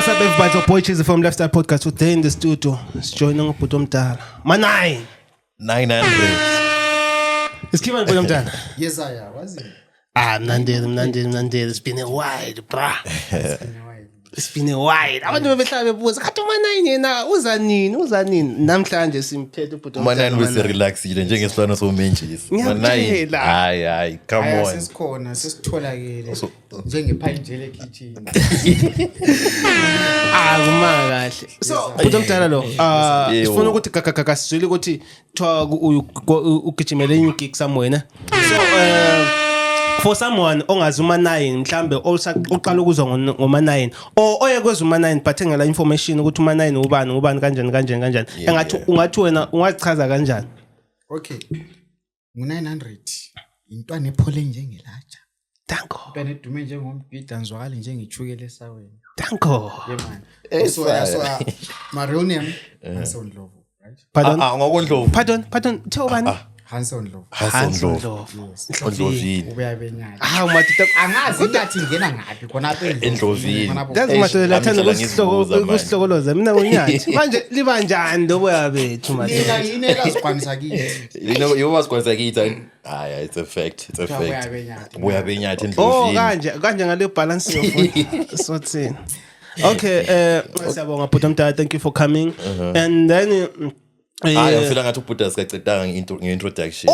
What's up, everybody? It's Boy Cheesy from Lifestyle Podcast. Today in the studio, it's joining Bhuti Omdala. My 900. It's Kivan Bhuti Omdala. Yes, I am. Was it? Mnandi. It's been a while, bruh. It's been a while. Abantu bebehlala bebuza, "Khathi uma9 yena uza nini?" Namhlanje simphethe uBhuti Omdala. My 9 was relaxile njengesifana somentshisi. My 9. Hayi, come on. Sesikhona, sesitholakele njengepayintele kitchen. Kuma kahle. So, Bhuti Omdala lo, sifuna ukuthi gaga sizwile ukuthi kuthiwa ugijimele enye gig somewhere, ne? So, for someone ongazi uma9 mhlambe oqala ukuzwa ngoma9 oye kweza uma9 but engela information ukuthi uma9 ubani kanjani engathi wena ungachaza kanjani? Okay. Ngu900 intwana ephole njengelatsha. Danko. Intwana edume njengombhida nzwakala njengechukele esaweni. Danko. Yeah man. So my real name Hanson Ndlovu, right? Pardon? Ngokondlovu. Pardon. Thobani? Hanson Ndlovu. Handlovu. Ondlovini. Ubuyabenyana. Matita Angazi ngathi ngena ngapi khona apha Endlovini. Yazi madoda lathanda ukusihlokoloza mina ngonyathi. Manje liba njani lobo yabethu madoda? Mina yini elazikwanisa kithi? You must consider hayi, it's a fact. Uyabenyathi endlovini. Kanje ngale balance yofuna. Sothini. Okay, siyabonga Bhuti Omdala, thank you for coming. And then ngifila ngathi uBhuti sikacedanga nge-introduction.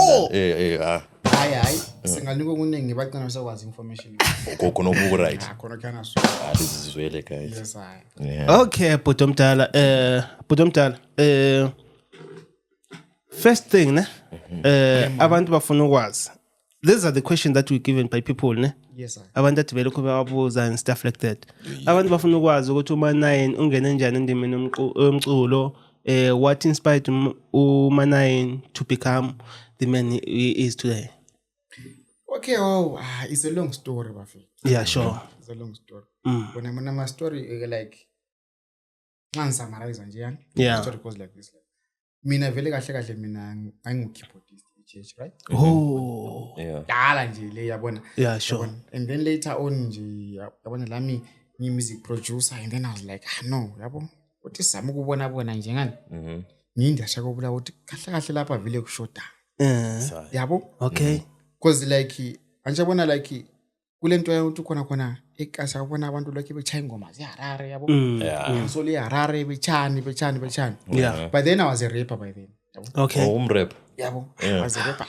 Hayi singanika okuningi ngibacela usakwazi information. Khona obuku right. Khona kana so. Sizizwele guys. Yes I. Okay, Bhuti Omdala, first thing, ne? Abantu bafuna ukwazi. These are the questions that we given by people, ne? Yes I. Abantu that belokho babuza and stuff like that. Abantu bafuna ukwazi ukuthi uma9 ungene njani endimeni umculo. What inspired uma9 to become the man he is today? Okay, it's a long story, Bafi. Yeah, sure. It's a long story. When I'm on my story, like, can't summarize and yeah. The story goes like this. Mina vele kahle mina I'm keyboardist in church, right? Oh. Yeah. Dala nje le yabona. Yeah, sure. And then later on nje yabona lami ni music producer, and then I was like, no, yabo. What is some ukubona nje ngani? Ngindasha kubula ukuthi kahle lapha vile kushoda. Yabo? Okay. Because like anjabona like kulento ukuthi khona ekasa ubona abantu like bechaya ingoma zeHarare yabo. So le Harare bechani. Yeah. But then I was a rapper by then. Okay. Umrap. Yabo. I was a rapper.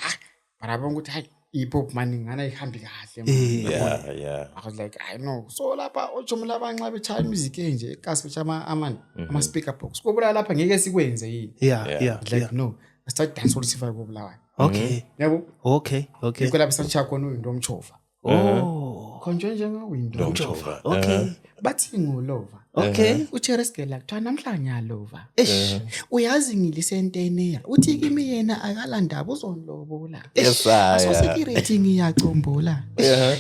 Barabona ukuthi hayi hip-hop mani ngana ihambi kahle. Yeah. I was like, I know. So lapha ojomola abanxa bechaya music enje ekasi bechama ama speaker box. Kubula lapha ngeke sikwenze yini? Yeah. Like no. I start dance all sifa kubulawa. Okay. Yabo? Okay. Ngikho sacha khona uyinto omchova. Oh. Khonje njengawinto omchova. Okay. Bathi ngulova. Okay. Uchereskela kuthiwa namhlanje yalova. Uyazi ngilisentenera. Uthi kimi yena akalandaba uzonlobola. Yes, Security ngiyacombola.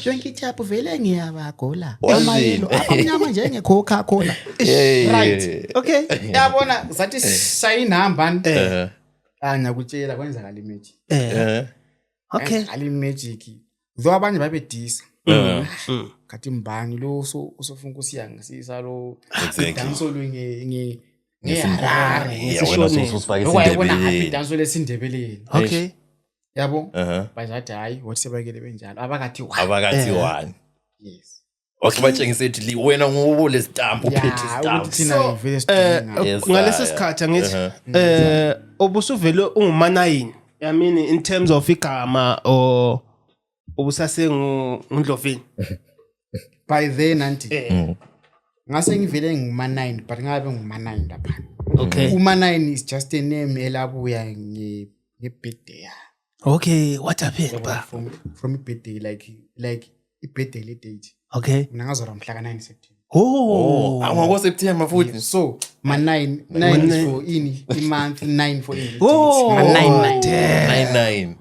Yonke ityaphu vele ngiyabagola. Amayelo abamnyama njenge Coca-Cola. Right. Okay. Yabona sathi sayinhamba. Ngakutshela kwenzakala imagic. Okay. Ali magic. Though abanye babedisa. Kathi mbani lo usofuna ukusiyangisa lo dance olunye ngeHarare. Wayibona happy dance lesindebeleni. Okay. Yabo? Bazathi hayi what sebakele benjalo. Abakathi 1. Yes. Osibachengise ethi wena ngubo lestamp uphethe stamp. So ngalesi sikhathi ngithi obusuvele unguma9 I mean in terms of igama or obusase ngundlovini. By then anti ngase ngivele nguma9 but ngabe nguma9 lapha. Okay. Uma9 is just a name elabuya ngebirthday. Okay, what happened from birthday like ibirthday le date. Okay. Mina ngazalwa mhla ka9 September. Ngoko September futhi. So my 9 is for in month 9 for in. Oh, 9.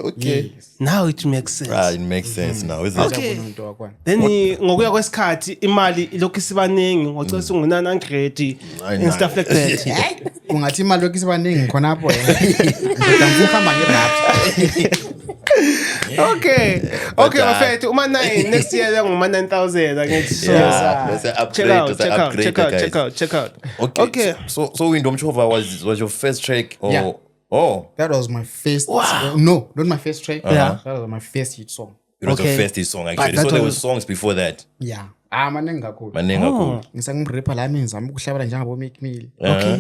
Okay. Now it makes sense. It makes sense now, isn't it? Okay. Then ngokuya kwesikhathi imali lokhu sibaningi ngocela ungu900 and stuff like that. Ungathi imali lokhu sibaningi khona apho. Ngihamba ngerap. Okay, bafethu uma 9 next year nguma 9,000 angithi so. Check out. Okay. So Windom Chova was your first track or Yeah. Oh, That was my first. No, not my first track. Yeah. That was my first hit song. it was Okay. your first hit song actually. But So that there were was- songs before that. Yeah. Maningi kakhulu. Maningi kakhulu. Ngisangirapper lami ngizama ukuhlabela njengabo Meek Mill. Okay. All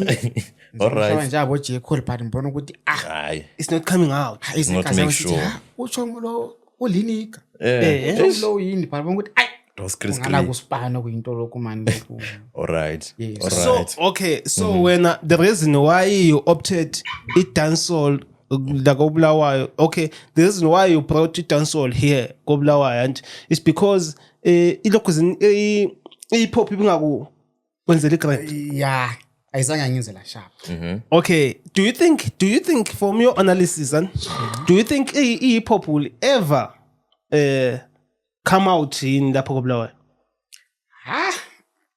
Ngihlabela right. njengabo J Cole but ngibona ukuthi Aye. It's not coming out. Not to make sure. Utsho lo ulinika. Yeah. Utsho lo yini but ngibona ukuthi ay It was Chris ngana Clay. kusipana kuyinto lokho man lokho. All right. Yes. All So right. okay, so when the reason why you opted it dancehall like Bulawayo, okay, the reason why you brought it dancehall here Bulawayo and it's because ilokuzini pop ibingaku wenzele grant. Yeah. Ayizange ngizela sharp. Okay, do you think from your analysis do you think hip hop will ever come out in lapho Bulawayo?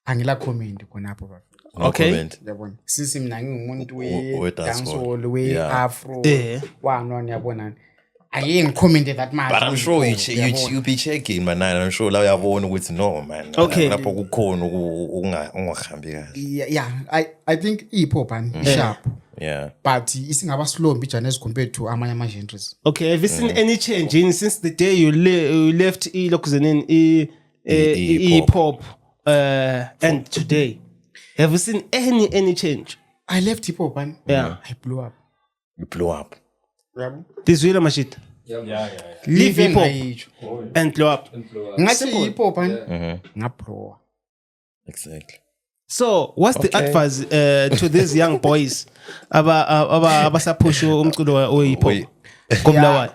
Angila comment khonapho bafethu. No Okay. comment. Yabona sisi mina ngingumuntu We we dancehall. dancehall we Yeah. afro Yeah. wanona yabona ayi ngicommente that much But I'm sure Yabona. you be checking man. I'm sure la uyabona ukuthi no man. Okay. Lapho kukhona ungahambi kahle. Yeah, I think hip hop and sharp Yeah. but isingaba slow mbijana as compared to amanye ama genres. Okay, have you seen any change since the day you left ilokuzini hip hop and today? Have you seen any change? I left hip hop and Yeah. I blew up. You blow up. Yabo. This will mashit. Leave hip hop and blow up. Ngathi hip hop and ngablow. Exactly. So, what's the Okay. advice to these young boys abasapusha umculo we hip hop? Wait. Kobulawayo.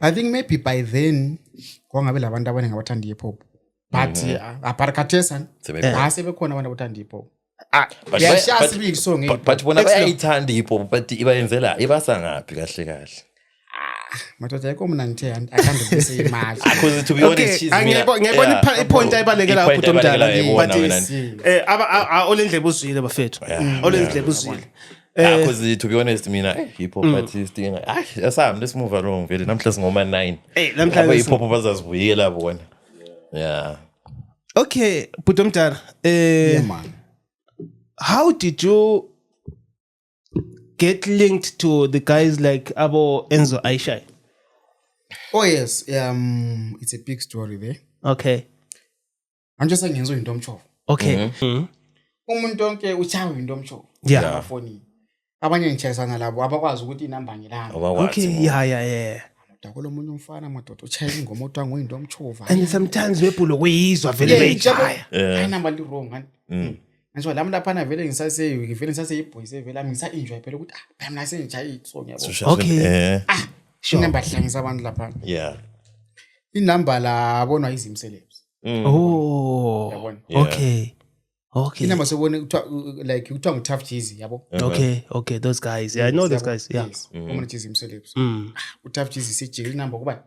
I think maybe by then kwangabe labantu abaningi abathanda hip hop but aparakathesa sebekhona abantu abathanda hip hop. But Yashaya sibili song but bona bayayithanda hip hop but ibayenzela ibasa ngapi kahle kahle. madoda ayikho mna ngithe akandibise imali. Because to be Okay, honest she's ngiyibona ipoint ayibalekela Ipoint ukuthi umdala ayibalekela but yibona olendlebe uzwile bafethu. Olendlebe uzwile. because to be honest mina hip hop artist yasami let's move along vele namhla singoma 9 namhlanje hip hop bazazibuyela bona. Yeah. Okay, Budomdala. Yeah man. How did you get linked to the guys like Abo Enzo Aishai? Oh yes, it's a big story there. Okay. Anjesa ngenzo into omchova. Okay. Umuntu onke uchawe into omchova. Yeah. Afoni. Abanye ngitshayisana labo abakwazi ukuthi inamba ngilana. Okay. Yeah. Dakolo umuntu umfana madoda uchaye ingoma otwa ngoyinto omchova. And sometimes people kuyizwa vele beyijaya. Ayinamba li wrong ngani. Ngisho lami lapha na vele ngisase iboys vele ngisa enjoy phela ukuthi mina sengijaye isong yabo. Okay. Inamba hlangisa abantu lapha. Yeah. Inamba la bonwa izimselebs. Oh. Yabona. Okay. Inamba sebone like uthiwa ngu-Tough Jeezy yabo. Okay, those guys. Yeah, I know those guys. Yeah. Umuntu izimselebs. U-Tough Jeezy sejele inamba kuba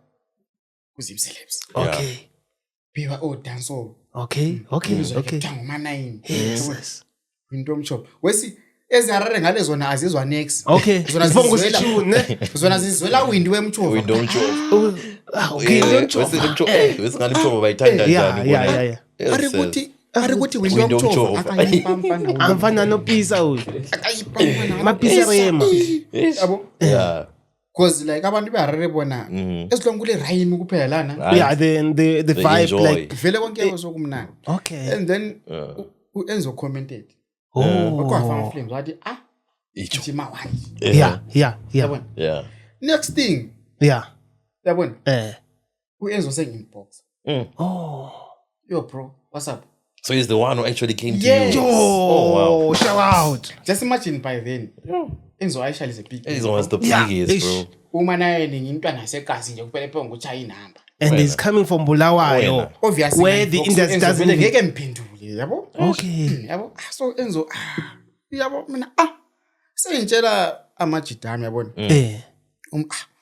kuzimselebs. Okay. Biwa dancehall. Okay. Kuthiwa ngoma-9. Yes. Into omchopho. Wesi eziharare ngale zona azizwa next. Okay. Zona Sibonga zizwela usitshune, ne? zona zizwela windu wemchova. We don't show. Okay, don't show. Wesingali mchova bayithanda njani Yeah. Ari ukuthi windu Windu wemchova womchova. akayipampana. Amfana no pizza uyu. Akayipampana. Mapizza rema. Yabo. Yeah. Because like abantu beharare bona esilong kule rhyme kuphela lana. Yeah, the vibe enjoy. like Vele konke sokumnandi. okay. And then uenzo commented. Oh. Kwafama flames wathi Icho. Jima wani. Yeah. Yabona. Yeah. Next thing. Yeah. Yabona. Oh. Saying inbox. Yo bro, what's up? So he's the one who actually came to Yes. you. Oh, wow. Shout out. Just imagine by then. Enzo Aisha is a big. He's one of the Yeah. biggest, bro. Uma naye ngintwana sekazi nje kuphela phela ngokuchaya inamba. And he's coming from Bulawayo. Obviously. Where the industry doesn't ngeke mphendule, yabo? Okay. Yabo? So Enzo yabo mina sengitshela amajidami yabona.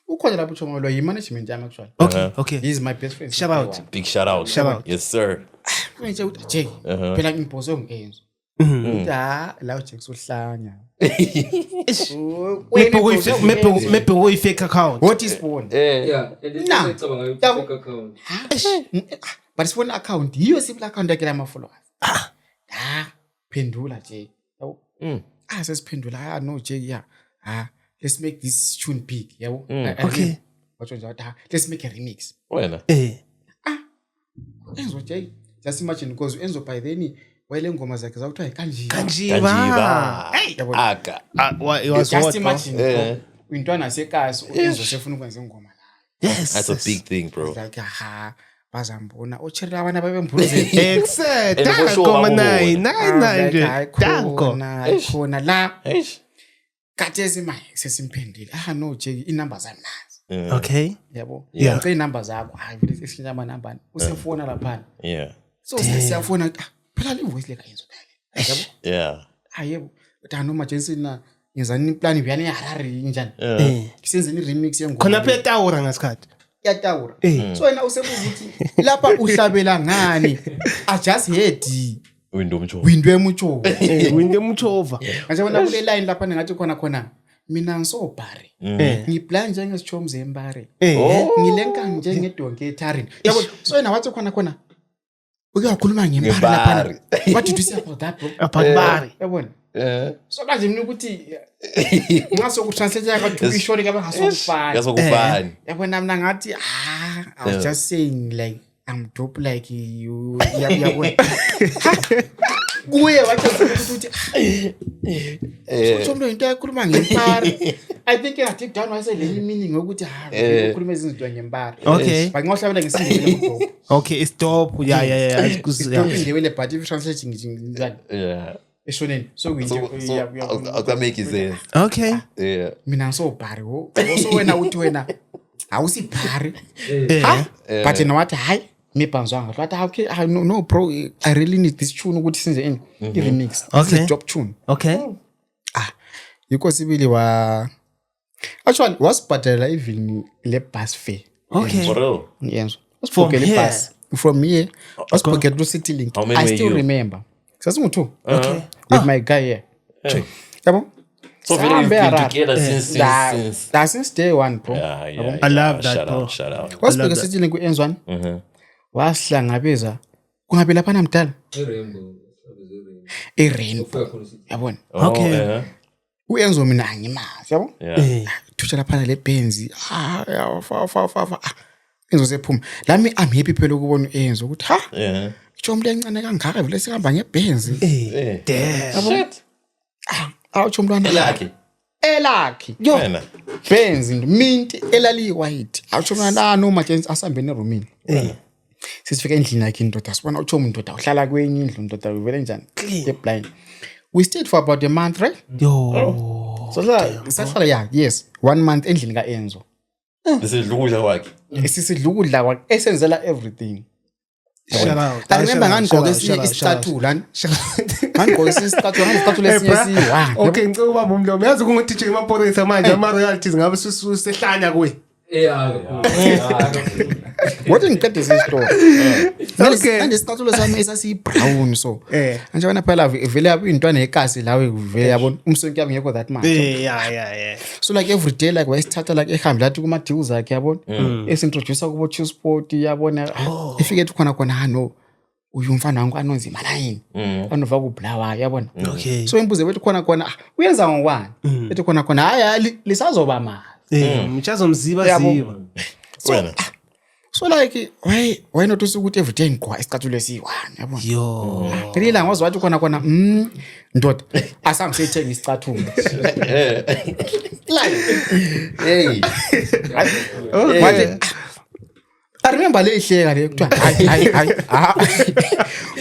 Ukhona lapho uthoma lo yi-management yami actually. Okay. He's my best friend. Shout out. Big shout out. Shout out. Yes, sir. Ngitshela ukuthi Jay phela ngimpoze ngenzo. La uJack sohlanya. maybe we fake account. What is phone? Yeah, Nah. fake account. But phone account yiyo simple account yakhe lama followers. Phendula nje. Yabo. Sesiphendula no nje yeah. Let's make this tune big, yabo. Okay. Watsho nje let's make a remix. Wena. Enzo nje just imagine because Enzo by then wayele ngoma zakhe zawuthiwa kanjiba. Kanjiba. Yabo. Aka. Was Just what? imagine intwana sekasi Enzo sefuna ukwenza ingoma la. Yes. That's a big thing, bro. Like bazambona ocherela abana babemphuzeni. Exact. And for sure, Danko babuhola. 900. Danko. Khona la. Eish. Kathesi manje sesimphendile. No nje inamba zami nazi. Okay. Yabo. Yeah. Ngicela inamba zakho. Hayi vele sesishintsha ama number. Usefona lapha. Yeah. So siyafona phela le voice leka yenzo phela. Yabo. Yeah. Yebo. But noma Jensen na ngizani plan vyani Harare njani. Kisenze ni remix yengoma. Khona phela tawura ngasikhathi. Yatawura. So wena usebuza ukuthi lapha uhlabela ngani? I just heard Window emucho. Winde mchova. Manje wena kule line lapha ngathi khona mina ngisobhari. Ngiplan njengesithombe embari. Ngilenka njengedonke etarini. Yabo so wena wathi khona uyakhuluma ngembari lapha. What did you say about that bro? About bari. Yabona? So manje mina ukuthi ngaso kutranslate yaka to ishori kaba ngasokufana. Ngasokufana. Yabona mina ngathi I was just saying like I'm dope like you yabona. Kuye wathi ukuthi so into yakhuluma ngempari. I think I take down wase le meaning ukuthi ukhuluma izinto ngempari. Okay. But ngohlabela ngesindebele ngodope. Okay, it's dope. Yeah. Indebele but if translating njani. Yeah. Eshoneni. So I'll make sense. Okay. Yeah. Mina ngisobhari wo. So wena uthi wena awusibhari. But you know what? Hayi mipanzwanga. But okay, no bro, I really need this tune ukuthi senze ini remix. This is a job tune. Okay. Yiko sibili actually wasibhadala even le bus fare. Okay. For real. Yes. From Le here? bus. From here. Wasibhadala to City Link. How many I were still you? remember. Sasingu-2. Okay. With my guy here. Hey. Yabo? So you've been together since. Since day one, bro. Yeah. I love that, bro. Shout out. Wasibheka City Link ku-N1. Wasihlangabeza. Kungabe lapha namdala? Rainbow. Yabona? Okay. U-Enzo mina angimazi, yabo? Yeah. Thutsha lapha le Benzi. Fa. Enzo sephuma. Lami I'm happy phela ukubona u-Enzo ukuthi Yeah. Chomle encane kangaka vele sihamba ngeBenzi. Damn. Shit. Chomlwana elakhi. Wena. Benzi mint elali white. Chomlwana noma Jensen asambe nerumini. Sisifika endlini yakhe indoda sibona uchomo indoda uhlala kwenye indlu indoda uvele njani? The blind. We stayed for about a month, right? Yo. So sahlala yes, 1 month endlini kaEnzo. This is ukudla kwakhe. Sisidla ukudla kwakhe esenzela everything. Shout out. I remember ngangigqoke isicathulo ngangigqoke isicathulo lesiyesiwa. Okay, ngicela ubamba umlomo. Yazi kungu-DJ Maphorisa manje ama-royalties ngabe sehlanya kuwe. Wathi ngiqede isistory. Okay. Manje isicathulo sami esasiyibrown so. Manje wena phela vele abintwana ekasi lawe vele yabona umsonke yabo ngekho that much. Yeah. So like every day like wayesithatha like ehamba lathi kuma deals akhe yabona. Esintroduce kubo Chill Sport yabona. Ifike ethi khona no. Uyu mfana wangu anonzima la yini. Anova kubulawa yabona. Okay. So imbuze bethi khona uyenza ngokwani. Bethi khona hayi lisazoba mali. Mchazomziba. Wena. So like why not ukuthi every day ngqwa isicathulo esiyi-1 yabona. Yo. Ngelila ngwazi wathi khona ndoda asangisayithenga isicathulo. Like Hey. wathi I remember le ihleka le kuthiwa hayi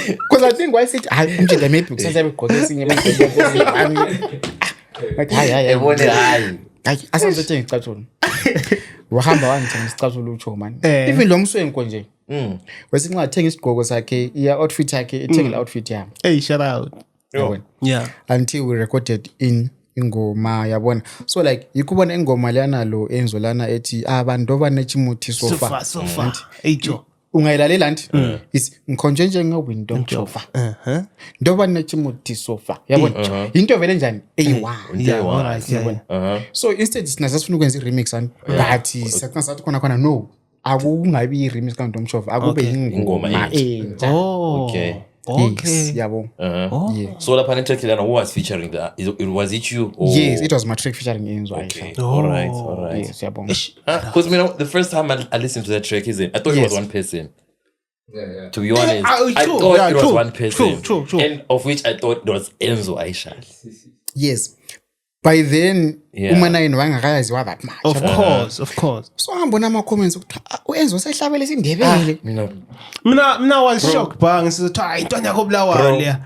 because I think why sithi hayi nje maybe kusenza begqoke esinye bese hayi Ebone hayi. asangisayithenga isicathulo. Wahamba wangithenga isicathulo utsho man. Even lo mswenko nje. Wese ngingathenga isigqoko sakhe outfit yakhe ethengela outfit yami. Hey, shout out. Yeah. Until we recorded in ingoma yabona. So like yikubona ingoma lana lo Enzo lana ethi abantu banechimuthi sofa. Sofa. Ejo. ungayilalela nti is ngikhonje njenge-window sofa ndoba nechimuti sofa yabona into vele njani A1 so instead sinaza sifuna ukwenza i-remix but sathi sathi khona no akungabi i-remix kanti sofa akube ingoma entsha Okay. yabo So lapha ne-track lana who was featuring that? Was it you? Or? yes it was my track featuring Enzo Okay. Aisha. All right. Yes yabo Because the first time I listened to that track, I thought it was one person. Yeah. To be honest, I thought it was one person. True. And of which I thought it was Enzo Aisha. yes by then uManine wangakayaziwa that much Of course. so ngambona ama-comments ukuthi uEnzo sehlabele isindebele Mina was shocked ba ngisithi hayi intwana yakho Bulawayo leya.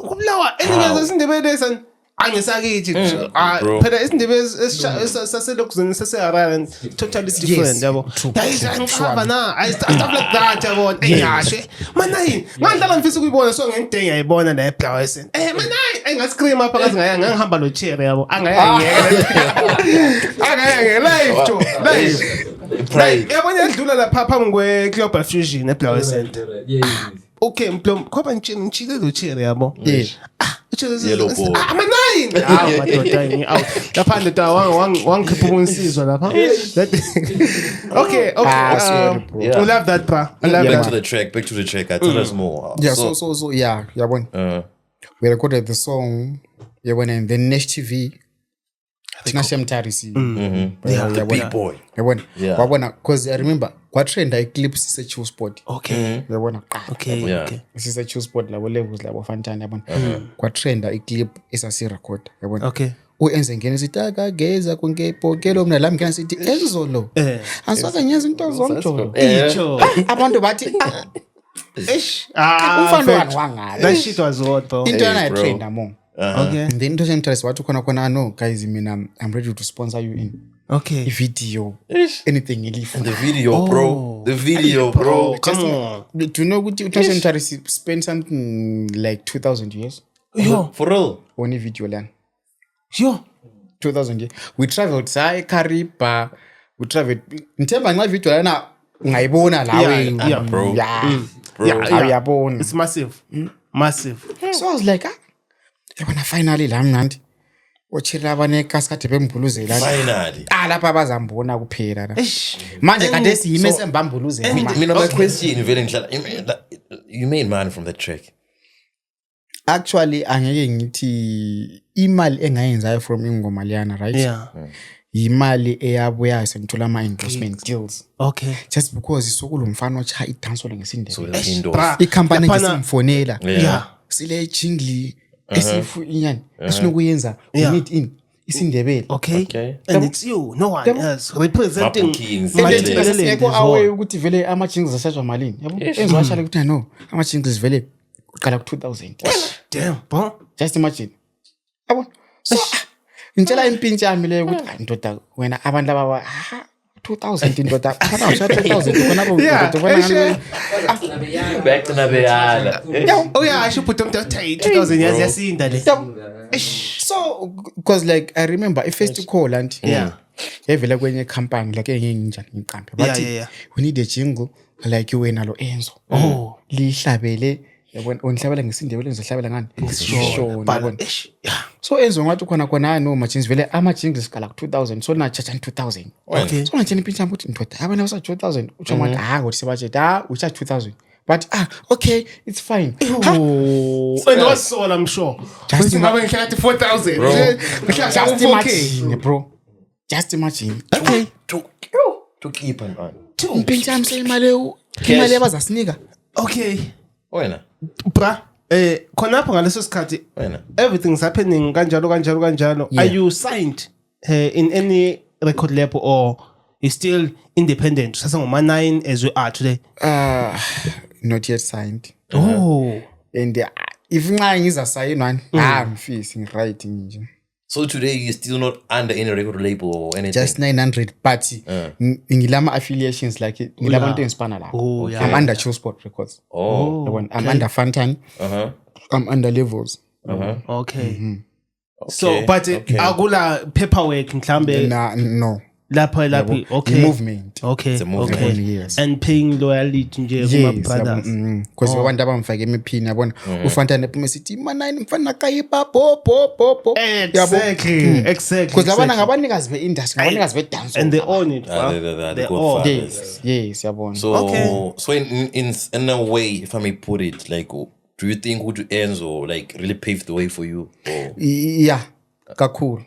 Kubulawayo eningenza isindebele lesani angisakithi phela isindebele saselokuzeni saseHarare totally different yabo. Ngihamba na I stuff like that yabo. Eyashe. Manayini ngandlala ngifisa ukuyibona so ngente ngiyayibona la eBulawayo sen. Manayini engascream apha kaze ngihamba lo chair yabo. Angayeke live. Right. Yabona yadlula lapha phambi kwe-Global Fusion eBulawayo Center. Okay, khoba ngitshile lo chair yabo. Yellow ball. Manayini. Madoda yini out. Lapha ndoda wangikhipha unsizwa lapha. Okay. I love that bra. I love Back that. to the track. Tell us more. yeah so yeah yabona we recorded the song yabona and then Nash TV thina siyamtarisi The big boy. yabona Yeah. wabona because I remember kwatrenda iclip sise-Chill Spot Okay. yabona Okay. Yeah. sise-Chill Spot labo levels labo Fantani yabona kwatrenda iclip esasirecord yabona Okay. uEnzo ngene sithi akageza kunkepokelo mina lami ngene sithi Enzo lo angisoze ngenza into zomjolo Icho. abantu bathi umfana wani wangabe That shit was hot, bro. into yana yatrenda mo Okay. and then into interest wathi khona no guys mina I'm ready to sponsor you in Okay. video anything ilifuna The video, bro. The video, bro. Come on. do you know ukuthi uTasha Interest spend something like 2000 years Yo. For real. on a video lana Yo. 2000 years we traveled sai Kariba we traveled ngithemba nxa video lana ungayibona lawe Yeah, bro. uyabona It's massive. Massive. so I was like yabona finally la mnandi ochira abanekasi kade bembuluzela Finally. lapha bazambona kuphela la manje kade siyime sembambuluzela Mina my question vele ngihlala you made money from that track. actually angeke ngithi imali engayenzayo from ingoma liyana right Yeah. imali eyabuya sengithola ama endorsement deals Okay. just because isukulo mfana ocha idance lo ngesindebele So indoors. Bra. icompany Yaphana- ngisimfonela Yeah. sile jingle esifu inyani esinokuyenza we need in isindebele Okay. And it's you, no one else representing Mabookings. singekho awe ukuthi vele ama jingles ashajwa malini yabo Enzo washaya ukuthi no ama jingles vele uqala ku 2000 Damn, bro. just imagine yabo so ngitshela impintshi yami leyo ukuthi ndoda wena abantu laba 2000 indoda phana usha 2000 khona bo Back to Nabeyala. Oh yeah, I should put them to 2000 years yasinda le. so because like I remember a first call and evela kwenye company like enginjani ngiqambe bathi we need a jingle like you wena lo Enzo lihlabele yabona onihlabela ngesindebele ngizohlabela ngani But so Enzo ngathi khona no machines vele ama jingles kala ku 2000 so na charge 2000 okay. so ngitshela impintshi yami ukuthi ndoda abana usa 2000 utsho manje ukuthi sebudget ucha 2000 but okay it's fine So it was all I'm sure. Just ngabe ngihlala 4000. just imagine bro just imagine Okay. To keep an eye. impintshi yami imali abazasinika Okay. Wena. Bra. Khonapho ngaleso sikhathi Wena. everything's happening kanjalo. Are you signed in any record label or you still independent? Sasa ngoma 9 as we are today. Not yet signed. Oh. And if nxa ngizasayinwa ngifisi ngiright nje. So today you're still not under any record label or anything? Just 900 but ngilama affiliations like ngilama into engispana la. Oh, yeah. I'm under Chill Spot Records. Oh. I'm under Fantani. I'm under Levels. Okay. So but akula paperwork mhlambe No. lapha okay movement. Okay, It's a movement. okay. Yes. And paying loyalty nje kuma brothers. Because abantu abamfake emiphini yabona ufanta nephuma sithi manayini mfana kayipa bo. Exactly. Because labana ngabanikazi be-industry, ngabanikazi be-dance. And they own it, bro. The They own it. Yes, yabona. So in a way, if I may put it, like, do you think Uju Enzo like really paved the way for you? Or? Yeah, kakhulu.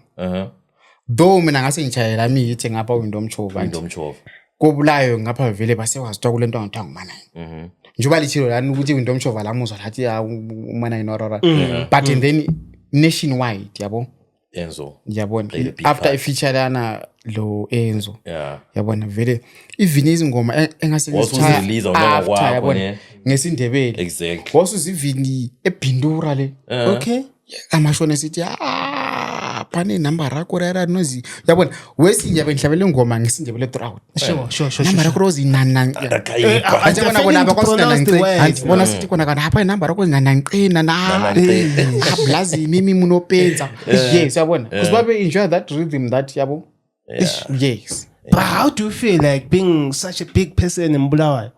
Though mina ngase ngitshayela ithi ngapha window mchova nje. Kobulayo ngapha vele base wazitwa kule nto ngithiwa ngumanayini. Njoba lichilo lani ukuthi window mchova la muzwa lathi umanayini orara. But and then nationwide yabo. Enzo. Yabona. After i-feature lana lo Enzo. Yeah. Yabona vele even izingoma engase ngizitshaya after yabona ngesindebele. Exactly. Wasuzivini ebhindura le. Okay. Amashone sithi phane number rakho rara nozi yabona wesinje benhlabele ngoma ngesindebele throughout Sure. number rakho rozi nanang ajabona bona bakwasina bona sithi kona kana hapa number rakho nananqina na ablazi mimi munopenza yes yabona because babe enjoy that rhythm that yabo yes. But how do you feel like being such a big person in Bulawayo?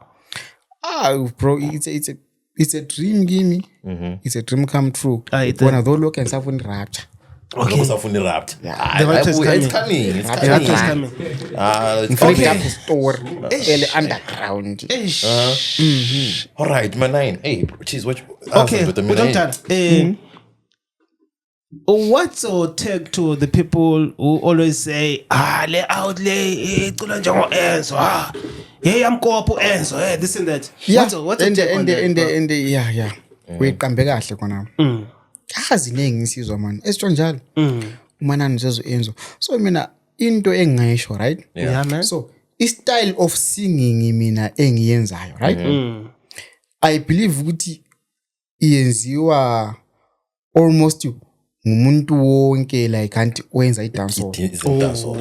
Bro, it's a dream, gimme. It's a dream come true. When I don't look and stuff in rapture. Okay. The rapture It's coming. It's store underground. All right, man. Hey, geez, what? Okay, what's your take to the people who always say, lay outlay, Enzo, I'm co-op Enzo, this and that. Yeah, what's your take on that? Yeah. Weqambe kahle khona. Aziningi insizwa man. Esitsho njalo. Umanani zezo Enzo. So mina into engayisho, right? Yeah, man. So, style of singing mina engiyenzayo, right? I believe ukuthi iyenziwa almost ngumuntu wonke like anti wenza idance hall.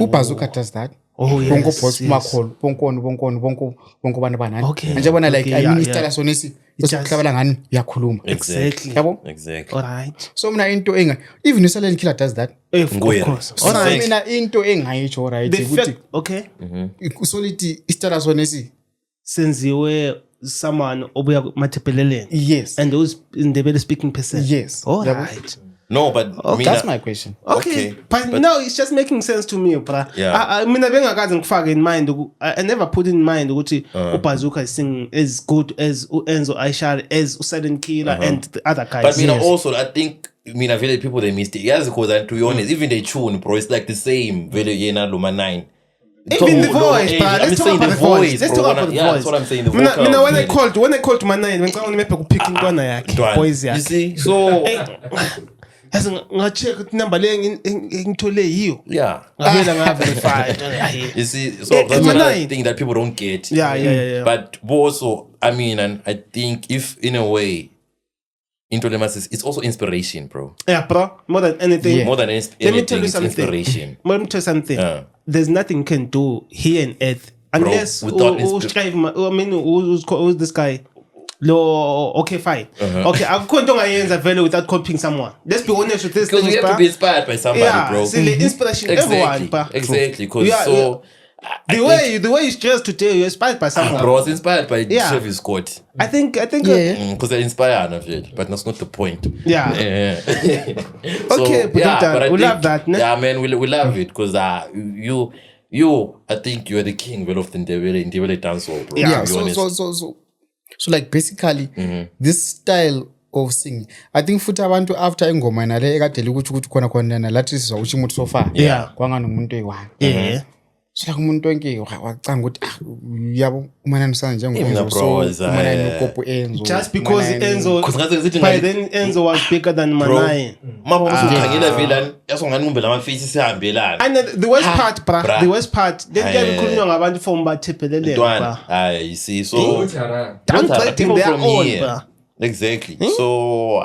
Ubazuka does that. Bonko boss makholo, bonko bana banani. Nje bona like I mean style sonesi sokuhlabela ngani uyakhuluma. Exactly. Yabo? Exactly. All right. So mina into enga even Silent Killer does that. Of course. All right. Mina into engayitsho right ukuthi okay. Solithi style sonesi senziwe someone obuya mathepeleleni. Yes. And those in the speaking person. Yes. All right. No, but that's my question. Okay. But no, it's just making sense to me, bro. Yeah. Mina bengakaze ngifake in mind. I never put in mind ukuthi uBazuka is singing as good as Enzo Aishar, as Silent Killer and the other guys. But Mina also, I think very people they missed it. Yes, because to be honest, even the tune, bro, it's like the same. Very Yena Luma 9. Even the voice, bro. Let's talk about the voice. Let's talk about the voice. That's what I'm saying. The vocal. Mina when I called my nine, when I mepe kupicking kona yake. Boys yake. You see, so. Yazi ngacheck number le ngithole yiyo. Yeah. Ngavela ngaverify. You see, so that's another thing that people don't get. Yeah. But also, I mean, and I think if in a way, Intolemas it's also inspiration, bro. Yeah, bro. More than anything. Yeah. More than anything, Let me tell you something. Inspiration. Let me tell you something. There's nothing you can do here on earth unless who's this guy? Okay, fine. Okay, akukho nto ongayenza vele without copying someone. Let's be honest with this. Because we have to be inspired by somebody, bro. See, the inspiration everyone. Exactly. Because so the way you dress today, you're inspired by someone. Bro, I was inspired by Travis Scott. I think. Because they're inspired of it, but that's not the point. Yeah. So, okay, but we love that. Yeah, man, we love it because you, I think you're the king of the Ndebele dancehall, bro. Yeah. So like basically, this style of singing, I think futhi abantu after ingoma nale ekadeli ukuthi khona na lathi sizwa uthi umuntu so far. Yeah. Kwanga nomuntu eyi-1. Yeah. So umuntu wonke wacanga ukuthi yabo umanani usana njengo so umanani ukopo Enzo. Just because Enzo by then Enzo was bigger than Manai. Mama usukhangela vela yasongani kumbe lama face sihambelana. And the worst part, bra. The worst part, then kukhulunywa ngabantu from bathephelele. You see, so don't blame them, they're all, bra. Exactly. So,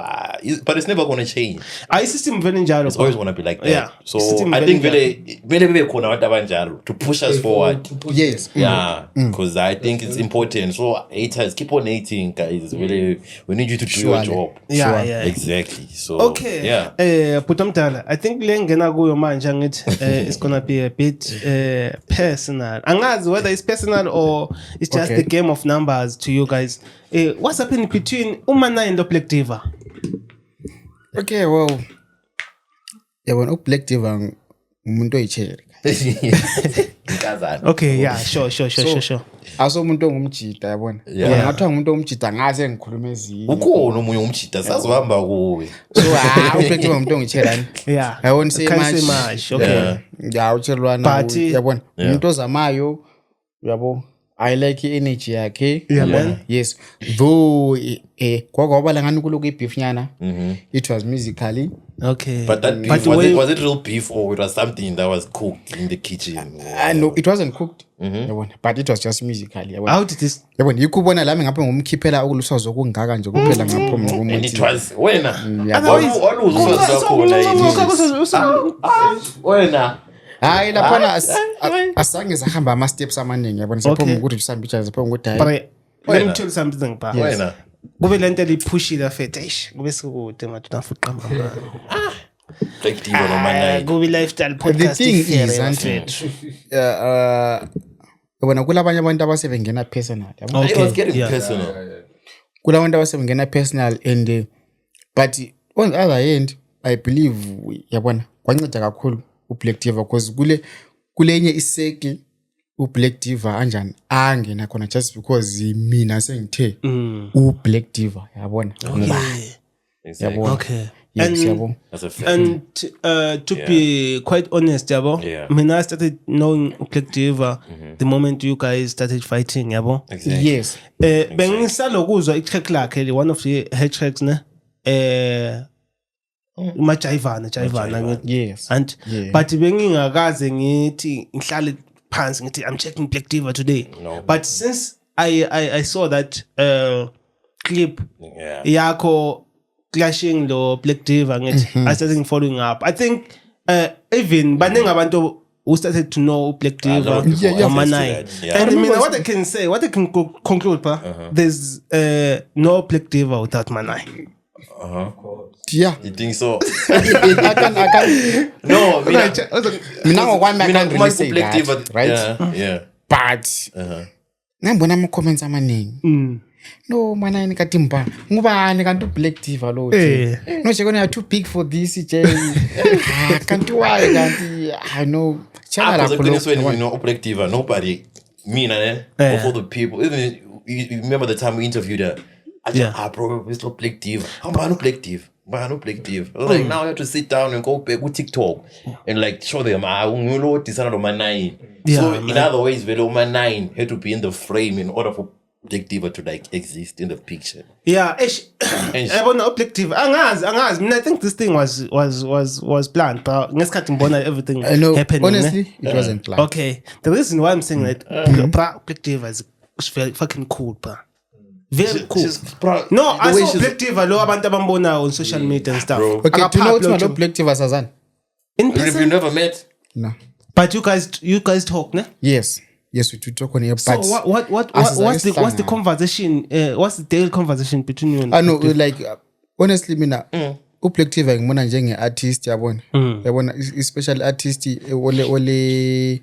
but it's never going to change. System very njalo. It's always going to be like that. Yeah. So I think to push us forward. Yes. Yeah. Because I think it's important. So haters, keep on hating, guys. Really, we need you to do your job. Yeah, yeah. Exactly. So okay. Yeah. Putomtala, I think lengena kuyo manje ngithi it's gonna be a bit personal. Angazi whether it's personal or it's just the game of numbers to you guys. What's happening between uManai and Black Diva? Okay, well, when Black Diva umuntu oyicheri. Okay, yeah, sure. Aso umuntu ongumjida yabona. Ngathiwa umuntu ongumjida ngase ngikhuluma ezinye. Ukhona omunye umjida sazohamba kuwe. So uBlack Diva umuntu ongicherani. Yeah. Yabona say much. Okay. Yeah, utshelwana yabona. Umuntu ozamayo yabo. I like energy yakhe. Yeah, man. Yes. Though kwaba la ngani kuloku ibeef nyana. It was musically. Okay. But that beef, was it real beef or it was something that was cooked in the kitchen? No, it wasn't cooked. But it was just musically. How did this? Yabona yikubona lami ngapha ngumkhiphela ukulusazo okungaka nje kuphela ngapho ngomuntu. And it was wena. Wena. Hayi lapha asange sahamba ama steps amaningi yabona sephoma ukuthi usambitsha sephoma ukuthi hayi. Let me tell you something ba. Wena. Kube lento elipushile afethe eish kube sikude mathi nafuqa mama. Black Diva no man. Kube lifestyle podcast. The thing is yabona kulabanye abantu abasebengena personal. It was getting personal. Kulabantu abasebengena personal and but on the other hand I believe yabona kwanceda kakhulu uBlack Diva because kulenye iseki uBlack Diva anjani angena khona just because mina sengithe uBlack Diva yabona Exactly. Okay. Yes, yabo. That's a fact. And to be quite honest, yabo, I started knowing Black Diva the moment you guys started fighting, yabo. Exactly. Yes. Bengisalo kuzwa itrack lakhe one of the head tracks ne Jaivana ngithi. Yes. And but bengingakaze ngithi ngihlale phansi ngithi I'm checking Black Diva today. No. But since I saw that clip yakho clashing lo Black Diva ngithi I started following up. I think even baningi abantu who started to know Black Diva Manai. And I mean what I can say, what I can conclude there's no Black Diva without Manai. Yeah. You think so? I can. No, Mina ngokwami I can't really say Black that, Diva, right? Yeah. But ngibona ama comments amaningi. No mana nikathi mba ngubani kanti uBlack Diva lo no chekona you too big for this je kanti why kanti I know chala la kholo you know Black Diva nobody of all the people even you remember the time we interviewed her bro it's not Black Diva no Black Diva Black Diva like now I have to sit down and go back with TikTok and like show them ngulo disana lo man9 so in other ways velo man9 had to be in the frame in order for Black Diva to like exist in the picture. Yeah, yabona Black Diva. Angazi. I think this thing was planned, but ngesikhathi ngibona everything happening. Honestly, it wasn't planned. Okay, the reason why I'm saying that Black Diva is very fucking cool, bro. Very cool. No, I saw Black Diva lo abantu abambona on social media and stuff. Okay, do you know what Black Diva Sazan? In person? Have you never met? No. But you guys talk, ne? Yes, we talk on here. So what's the conversation? What's the daily conversation between you and? I know, like honestly, mina uBlack Diva ngibona njenge artist yabona. Yabona especially artist ole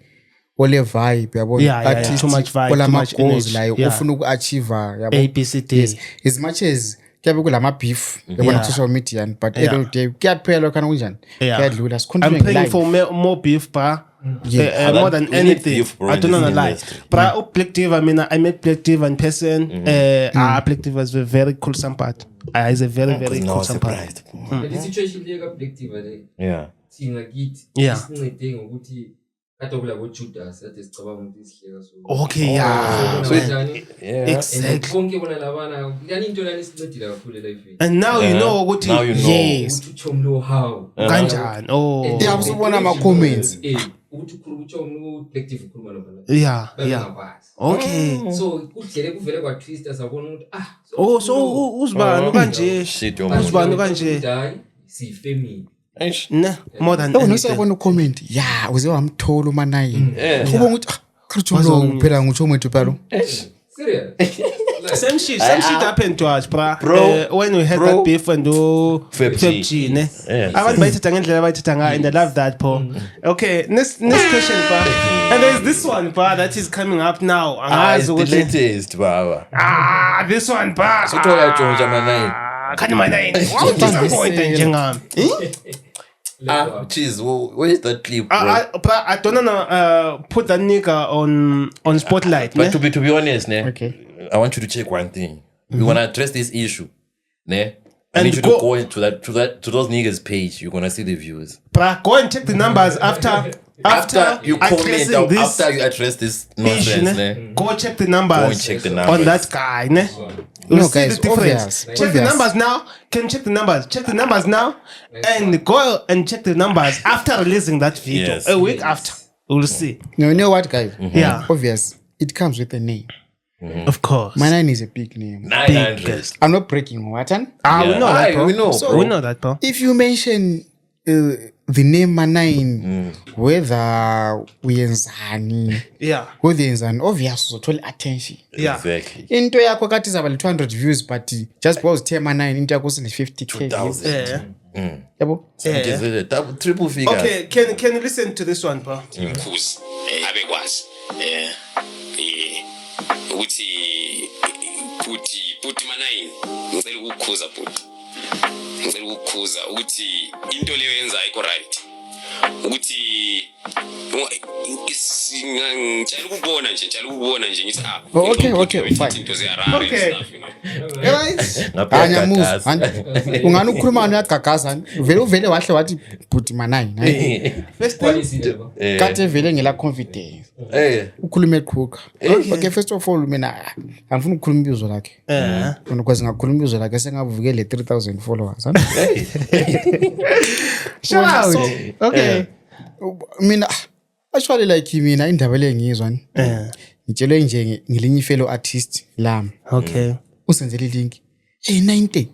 vibe yabona. Artist too much vibe, too much goals like ufuna uku-achieve yabona. ABCD. Yes. As much as kuyabe kulama beef yabona social media but every day kuyaphela kana kunjani. Kuyadlula. I'm praying for more beef, pa. More than anything, I don't know lie. But Black Diva, I met Black Diva in person. Black Diva is a very cool part. He's a very cool part. The situation there, Black Diva, yeah. Seeing like it, yeah. Okay, yeah. Exactly. And now you know what. Now you know. Yes. They have someone my comments. ukuthi ukhuluma uthi collective ukhuluma nobani. Yeah. Okay. So kudlele kuvele kwa twist sabona ukuthi so uzibani kanje. Uzibani kanje. Si family. Ne, more than anything. Usiyabona ucomment. Yeah, uze wamthola uManayini. Ubonga ukuthi Kharitholo phela ngutsho mwethu phela. Serious? Same shit happened to us, bro. When we had that beef and do FG, ne? Abantu bayithatha ngendlela bayithatha ngayo, and I love that, Paul. Okay, next question, bro. And there's this one, bro, that is coming up now. It's the latest, bro. This one, bro. So toya Georgia Manayini. Kanti Manayini. What disappointing njengami? Jeez, where's that clip, bro? I don't know. Put that nigga on spotlight. But to be honest, ne? Okay. I want you to check one thing. We wanna address this issue, ne? I need you to go into to those niggas' page. You're gonna see the views. But go and check the numbers after you comment out, after you address this nonsense, ne? Go check the numbers. Go and check the numbers on that guy, ne? No, see guys, the difference. obvious. Check the numbers now. Can check the numbers. Check the numbers now, and go and check the numbers after releasing that video. Yes. A week after, we'll see. No, you know what, guys? Yeah. Obvious. It comes with a name. Of course. Manayini is a big name. 900. I'm not breaking Watan. We know that, bro. We know, So- bro. We know that, bro. If you mention the name Manayini, whether uyenzani, Yeah. whether uyenzani, obvious uzothola attention. Yeah. Exactly. Into yakho kathi izaba le 200 views, but just because uthe Manayini into yakho sile 50k views. 2,000. Yeah. Yabo? Double, triple figures. Okay. Can you listen to this one, bro? Ukhuzi abekwazi ukuthi puti Manayini ngicela ukukhuza puti ngicela ukukhuza ukuthi into leyo yenza ayikho right ukuthi ngicela ukubona nje ngithi Okay, fine. into ziyarara Okay. stuff, you know. Right? Anyamuza. Ungani ukhuluma uyagagaza. Uvele wahle wathi puti Manayini. First thing. Quality level. Kade vele ngela confidence. Hey. Ukhulume eqhuka. Okay, first of all mina angifuni ukukhuluma ibizo lakhe. Because ngakhuluma ibizo lakhe sengavukele 3000 followers. Shout out. Okay. Mina actually like mina indaba le ngizwa ngitshelwe nje ngelinye fellow artist lami Okay. usenzele link 90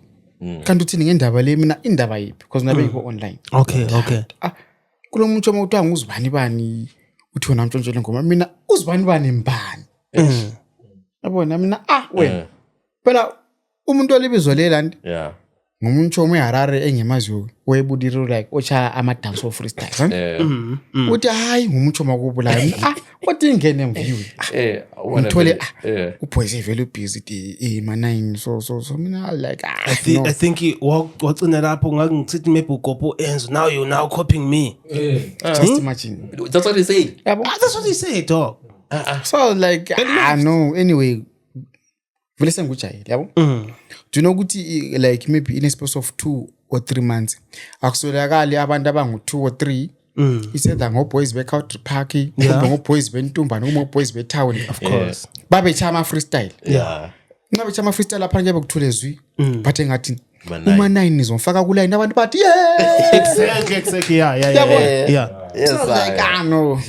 kanti uthini ngendaba le mina indaba yipi because nabe ngiko online Okay. kulomuntu omuthiwa nguzibani bani uthi wona mtshontshelwe ngoma mina uzibani bani mbani yabona mina wena phela umuntu olibizo leland Yeah. ngumuntu omeharare engemaziyo webudiro like ocha ama dance of freestyle uthi hayi ngumuntu omakubulayo uthi ingene mview ngithole uboyise vele busy Manayini so mina like I think wagcina lapho ngakungithi maybe ugopo enzo now you now copying me. just imagine That's what they say. That's what he said, dog. so like no anyway vele sengujayile yabo do you know ukuthi like maybe in a space of 2 or 3 months akusolakali abantu abangu 2 or 3 isenza ngoboys be-Country Park ngoboys bentumbane ngoboys be-town Of course. babechama freestyle Yeah. nxa bechama freestyle lapha nje bekuthule zwi but engathi Manayini. uManayini nizomfaka kuline abantu bathi yeah Exactly. Yeah. Yes, so like no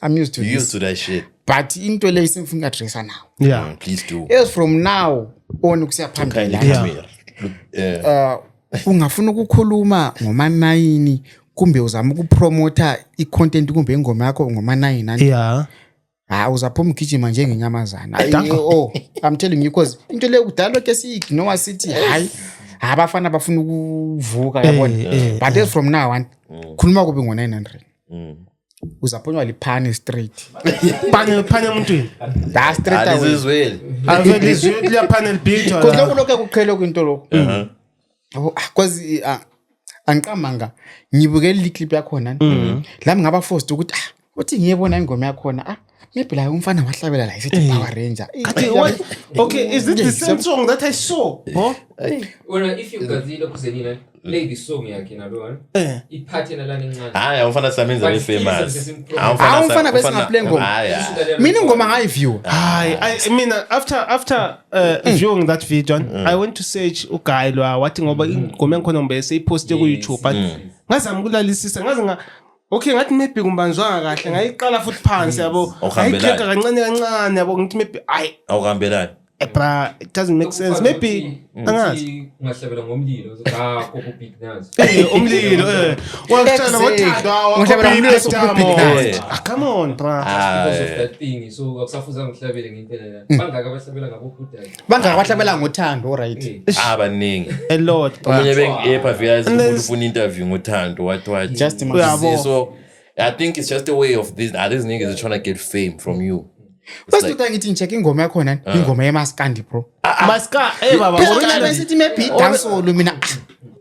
I'm used to you this used to that shit. but into le isifuna addressa now Yeah. Please do. as from now on kusiya phambili la Yeah. ungafuna ukukhuluma ngoManayini kumbe uzama ukupromota icontent kumbe ingoma yakho ngoManayini Yeah. uzaphuma ugijima njengenyamazana I'm telling you because into le kudala ke siyignore sithi hayi abafana bafuna ukuvuka yabona but as from now on khuluma kube ngo900 uzaphonywa liphane straight Pane umuntu. that straight This away is well. Avele le panel beat. because lokho kuqhele kwinto lokho because angiqamanga ngibukela iclip yakho lami ngaba forced ukuthi uthi ngiyebona ingoma yakho maybe la umfana wahlabela la isithi Power Ranger Okay, is it the same song that I saw? Wena if you gazile kuzenina play the song yakhe nalo iphathi nalani incane. Hayi awufana Samenza be famous. Awufana bese ngaplay ngoma mina ingoma ngayiview I mean after viewing that video I went to search uGailwa wathi ngoba ingoma enkhona ngombe seyiposte ku YouTube but ngazama ukulalisisa ngaze Okay, ngathi maybe kumbanjwanga kahle ngayiqala futhi phansi yabo. Ayiqheka kancane yabo ngithi maybe awuhambelani. Bra, it doesn't make sense. Maybe angazi. Ungahlabela ngomlilo koko big nazi. Umlilo Wakuthanda ngothando Ngihlabela ngomlilo come on bra. Because of that thing so akusafuza ngihlabele ngempela. Bangaka abahlabela ngabokudala. Bangaka bahlabela ngothando right. Abaningi. A lot bra. Omunye bengiepha via ufuna interview ngothando what. Just imagine. So I think it's just a way of these niggas are trying to get fame from you. First time ngithi check ingoma yakho nani ingoma yeMaskandi bro. Maska baba Original sithi maybe dancehall mina.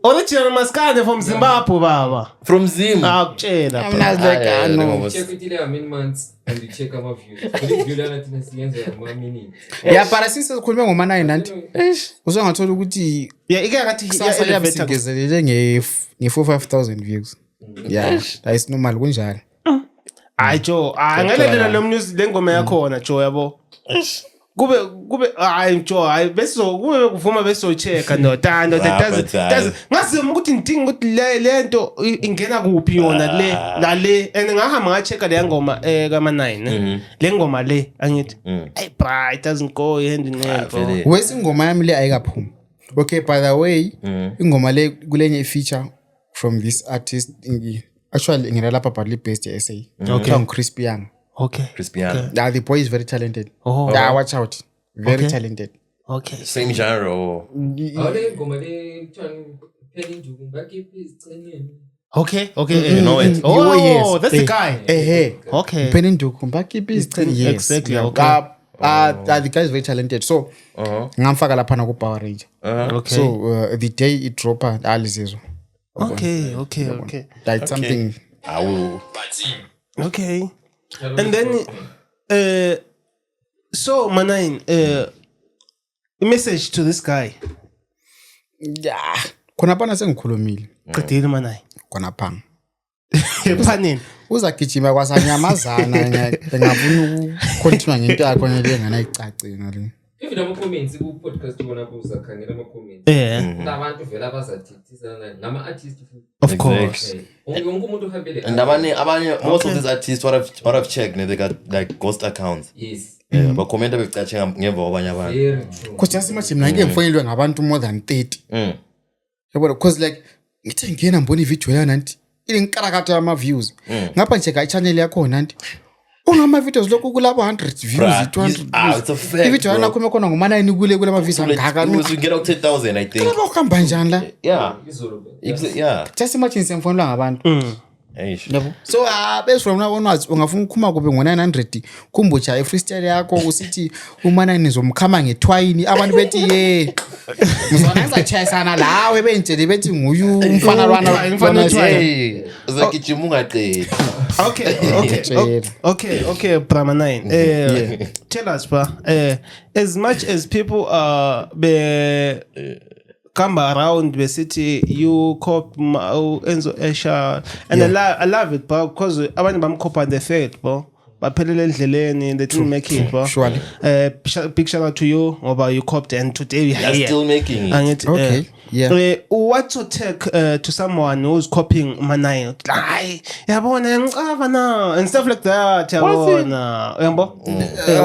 Original Maskandi from Zimbabwe baba. From Zim. Akutshela. I was like no. Check it ile amin months and you check ama views. View lana thina siyenza ama minutes. Yeah, para since sikhuluma ngoma 9 nanti. Uzongathola ukuthi Yeah, ike ngathi sasa yabesingezelele nge 4-5,000 views. Yeah, that is normal kunjalo. Hayi Jo, ngalelela lo music lengoma yakhona Jo yabo. Kube hayi Jo, hayi bese kube kuvuma bese checka no tando does ngazima ukuthi ngidinga ukuthi lento ingena kuphi yona le and ngahamba ngachecka le ngoma kama 9 le ngoma le angithi hey bra it doesn't go hand in hand bro. Wesi ingoma yami le ayikaphuma. Okay, by the way, ingoma le kulenye feature from this artist actually nginalapha badly based SA. Okay, Crispy Young. Okay. Crispy Young. Yeah, the boy is very talented. Oh. Yeah, watch out. Very talented. Okay. Same genre or Ale ngoma le than penny nduku ngakiphi izichenene. Okay. you know it. Oh, yes. that's the guy. Okay. Penny Nduku mbakiphi izichenene. Yes. Exactly. Okay. The guy is very talented. So, ngamfaka lapha na ku Power Ranger. Okay. So, the day it drop alizizwa. Okay. That's something I will. Okay. And then so Manine a message to this guy. yeah. Khona pana sengikhulumile. Qedile Manine. Khona phanga. Epanini. Uzagijima kwasanyamazana ngafuna ukontinua ngento yakho le ngana icace ngale. Even ama comments ku podcast ubona kuza khangela ama comments. Abantu vela bazathethisana ngama artists futhi. Of course. Wonke umuntu uhambele. And abanye most of these artists what I've checked they got like ghost accounts. Yes. Yeah, but comment becache ngemva kwabanye abantu. Very true. Because just imagine ngeke mfonelwe ngabantu more than 30. Yabo because like ngithe ngena mbona ivideo yana nanti ilinkarakata ama views. Ngapha nje ka channel yakho nanti ungama videos lokho kulabo 100 views 200 views. It's a fact. Ivideo yana khona khona ngoma 9 kule kulama views angaka. We get out 10,000 I think. Kuba kuhamba njani la? Yeah. Yeah. Just imagine semfonelwa ngabantu. Eish. So based from now onwards ungafuna ukukhuma kube ngo900 kumbucha freestyle yakho usithi umana nizomkhama ngetwayini abantu bethi ye ngizona ngizachayisana lawe bentshele bethi nguyu umfana lwana Hey, uzagijima ungaqedi. Okay, Bramanine. Tell us, as much as people come around the city, you cop Enzo Esha, and I love it, bro, because I want to cop on the faith, bro. But Pelele they didn't make it, bro. Surely. Big shout out to you about you copped, and today we are here. Still making it. And it, Okay. Yeah. What's your take to someone who's copying Manine? And stuff like that.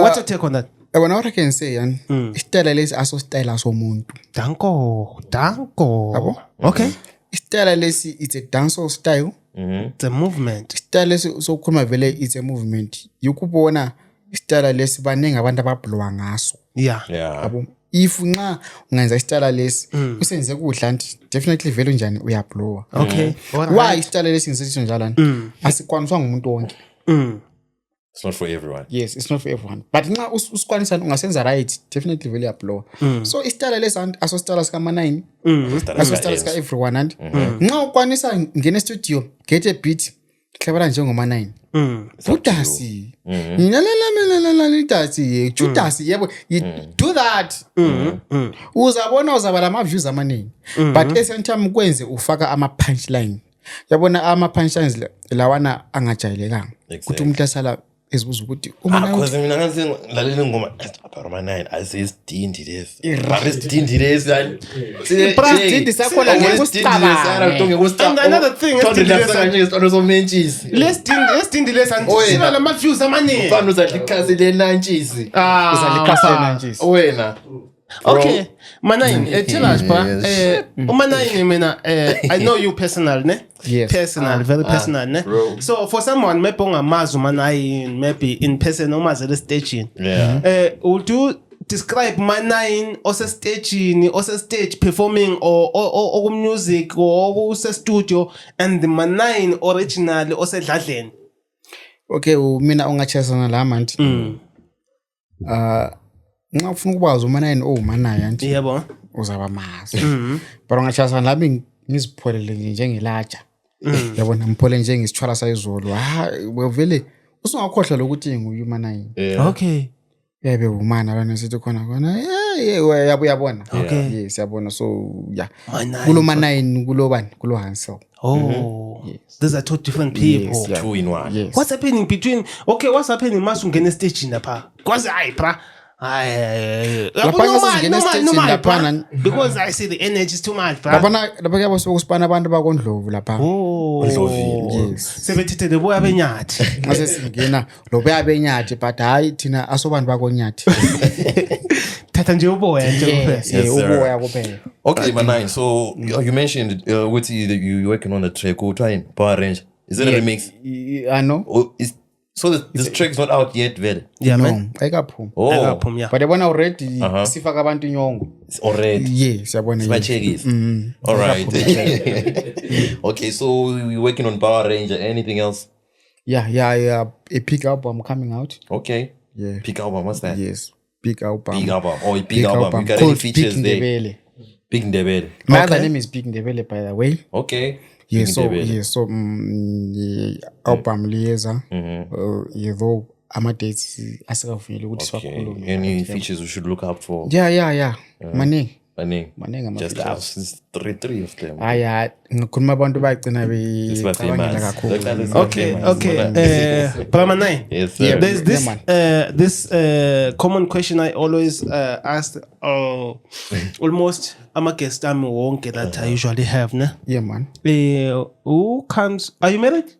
What's your take on that? What I can say, style lesi aso style aso muntu. Danko. Okay. Style lesi it's a dancehall style. It's a movement. Style lesi so khuluma vele it's a movement. Yukubona style lesi banengi abantu abablowa ngaso. Yeah. Yabo. If nxa ungenza style lesi usenze kuhla nti definitely vele njani uyablowa. Okay. Why style lesi ngisethi njalo nti asikwaniswa ngumuntu wonke. It's not for everyone. Yes, it's not for everyone. But nxa usikwanisa ungasenza right, definitely vele uyablowa. So istyle lesi aso style sika Ma9. Aso style sika everyone and nxa ukwanisa ngene studio, get a beat, hlabela njengoma 9. Udasi. Ngilalela idasi, Judasi yebo, you do that. Uzabona uzaba lama views amaningi. But at time kwenze ufaka ama punchline. Yabona ama punchlines lawana angajayelekanga. Kuthi umuntu asala ezibuza ukuthi because mina ngathi lalela ingoma Roma 9 asisdindi lesi barisdindi lesi Brasdindi sakhona And another thing, let's dindi less and siba lama views amaningi. Mfana uzadlikhasi lenantshisi wena. Okay, Manai, tell us, Manai, I know you personal, ne? Yes. Personal, very personal, ne? bro. So for someone, maybe on a mazu Manai, maybe in person, or as a staging. Yeah. Would you describe Manai as a staging, or a stage performing, or music, or a studio, and the Manai original, or a Latin? Okay, mina ungachesana la manje. Nxa ufuna ukwazi umanayini owumanayi anti Yebo. uzaba mazi. But ungachasana lami ngizipholele njengelaja. Yabona ngiphole njengesithwala sayizolo. Vele usungakhohlwa lokuthi nguyumanayi. Okay. Yabe umana lana sithi khona. Yabona. Okay. Yes, yabona. So yeah. Manai. Kulo manayini kulo bani? Kulo Hansel. Oh. Yes. These are two different people. Yes, yeah. 2 in 1. Yes. What's happening between what's happening masungena stage lapha? Kwazi hayi bra. Because I see the energy is too much bra. Lapha kuyabo sokusipana abantu bakondlovu lapha. Oh. Yes. Sebethethe leboya benyathi. Mase singena loboya benyathi but hayi thina asobantu bakonyathi. Thatha nje uboya nje kuphela. Yes, uboya kuphela. Okay, Manai. So you mentioned what you working on the track. Who trying Power Ranger? Is it a remix? I know. Oh, so this track's not out yet, Vele. Yeah, No, man. ayikaphumi. Oh, Ayikaphumi, yeah. But yabona already sifaka abantu inyongo. it's already. Yes, yabona. My check is. All right. Okay, so you're working on Power Ranger. Anything else? Yeah. A big album coming out. Okay. Yeah. Big album. What's that? Yes, big album. Big album. Oh, big album. You got any called features Big there? Ndebele. Big Ndebele. My other name is Big Ndebele, by the way. Okay. Yeah, Big so Ndebele. the album liyeza. Though ama-dates asikavunyelwe ukuthi Okay. siwakhulume. Any features we should look out for? Yeah. Maningi. Maningi. Maningi Just ama-features. us. Three of them. Haya, ngikhuluma abantu bagcina It's my becabangela famous. kakhulu. Okay. Pramanai. Yes, sir. There's this Yeah, this common question I always ask almost ama-guest ami wonke that I usually have, ne? Yeah, man. Who comes? Are you married?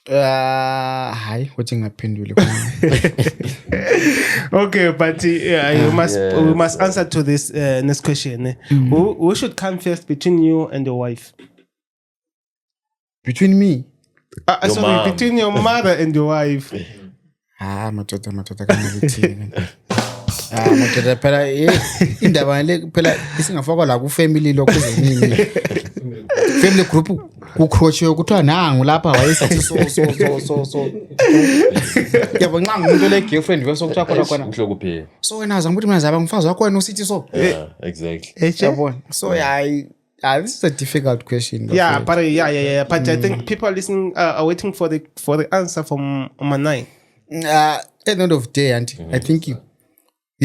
Hayi, wathi ngaphendule khona. Okay, but we must answer to this next question. Who should come first between you and your wife? Between me. Sorry, mom. between your mother and your wife. Madoda kana bethini. Madoda phela indaba le phela isingafakwa la ku family lokho zenini. Family group kukhroche kuthiwa nangu lapha wayesathi so. Yabo nxa ngumuntu le girlfriend bese kuthiwa khona. Uhloko kuphela. So wena aza ukuthi mina zaba mfazi wakho wena usithi so. Yeah, exactly. Yabona. So this is a difficult question. Yeah, but But I think people listening are waiting for the answer from Manai. At the end of the day, auntie, I think you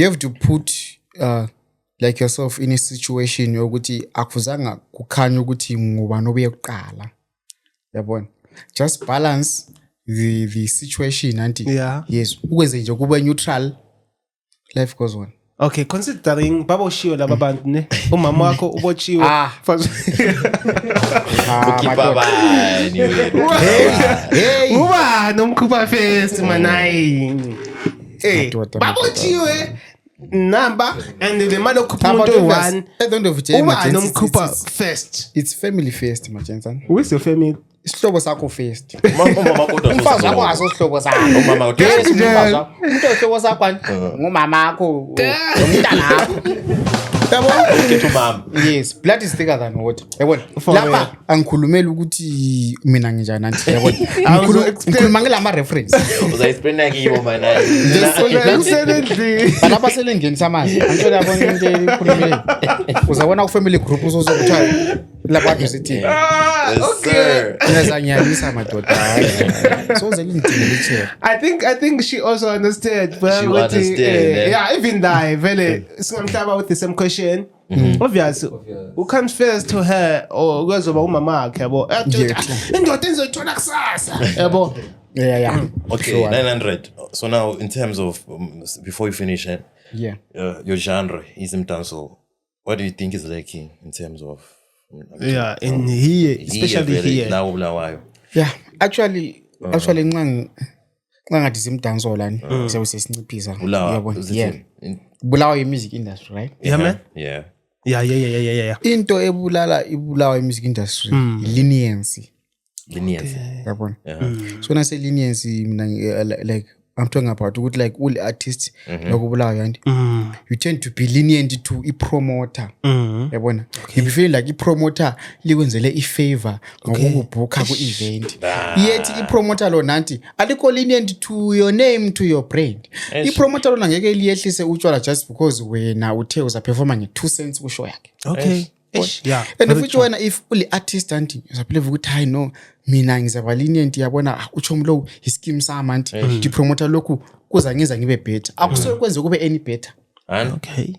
have to put like yourself in a situation yokuthi akufuzanga kukhanya ukuthi ngubani obuye kuqala. Yabona. Just balance the situation, auntie. Yeah. Yes, ukwenze nje kube neutral. Life goes on. Okay, considering baba ushiyo laba bantu ne umama wakho ubotshiwe Hey, uba nomkhuba first Manai. Baba utshiwe number and the man okhupha umuntu one. At the end of the day, Uba nomkhuba first. it's family first, Machensan. Who is your family? Isihlobo sakho first. Mama kodwa Umfazi wakho asosihlobo sakho. Umama kodwa Umfazi wakho. Umuntu ohlobo sakho ngumama wakho, umntana wakho. Yabona? get umama. Yes, blood is thicker than water. Yabona? Lapha angikhulumeli ukuthi mina nginjani anti. Yabona? Ngikhuluma ngelama reference. Uzayispenda kiyo Manai. Balapha selengenisa amanzi. Angithola yabona into ekhulumile. Uzabona ku family group uzokuthiwa Lapha sithi Yes, sir. ngiyazanyalisa madoda. So zelindile chair. I think she also understood. She understand, eh? Yeah, even die. Vele singamhlaba with the same question. Obviously, who comes first to her or kuzoba umama wakhe yabo. Indoda enizothola kusasa. Yabo. Yeah. Okay, Sure. 900. So now, in terms of before you finish it, Yeah. your genre is dancehall. What do you think is lacking in terms of? Yeah, in here, especially here. Lawo bulawayo. Yeah, actually nxa ngathi simdanso lani sewusesinciphisa Bulawa. yeah bulawa music industry, right? Yeah, man. Yeah. Yeah. Into ibulawa music industry leniency, yabona. So na say leniency mina like I'm talking about ukuthi like all artists lokubulawa yanti you tend to be lenient to a promoter, yabona. You feel like I promoter likwenzele I favor ngokubooka ku event, yet I promoter lo nanti aliko lenient to your name, to your brand. I promoter lo ngeke liyehlise utshwala just because wena uthe uza performa nge2 cents ku show yakhe. Okay. Yeah. And if wena if uli artist anti uzabelieve ukuthi hayi no mina ngizaba lenient, yabona uchomlo ischeme sama anti di promoter lokhu kuza ngiza ngibe better akusoke kwenze kube any better. Okay.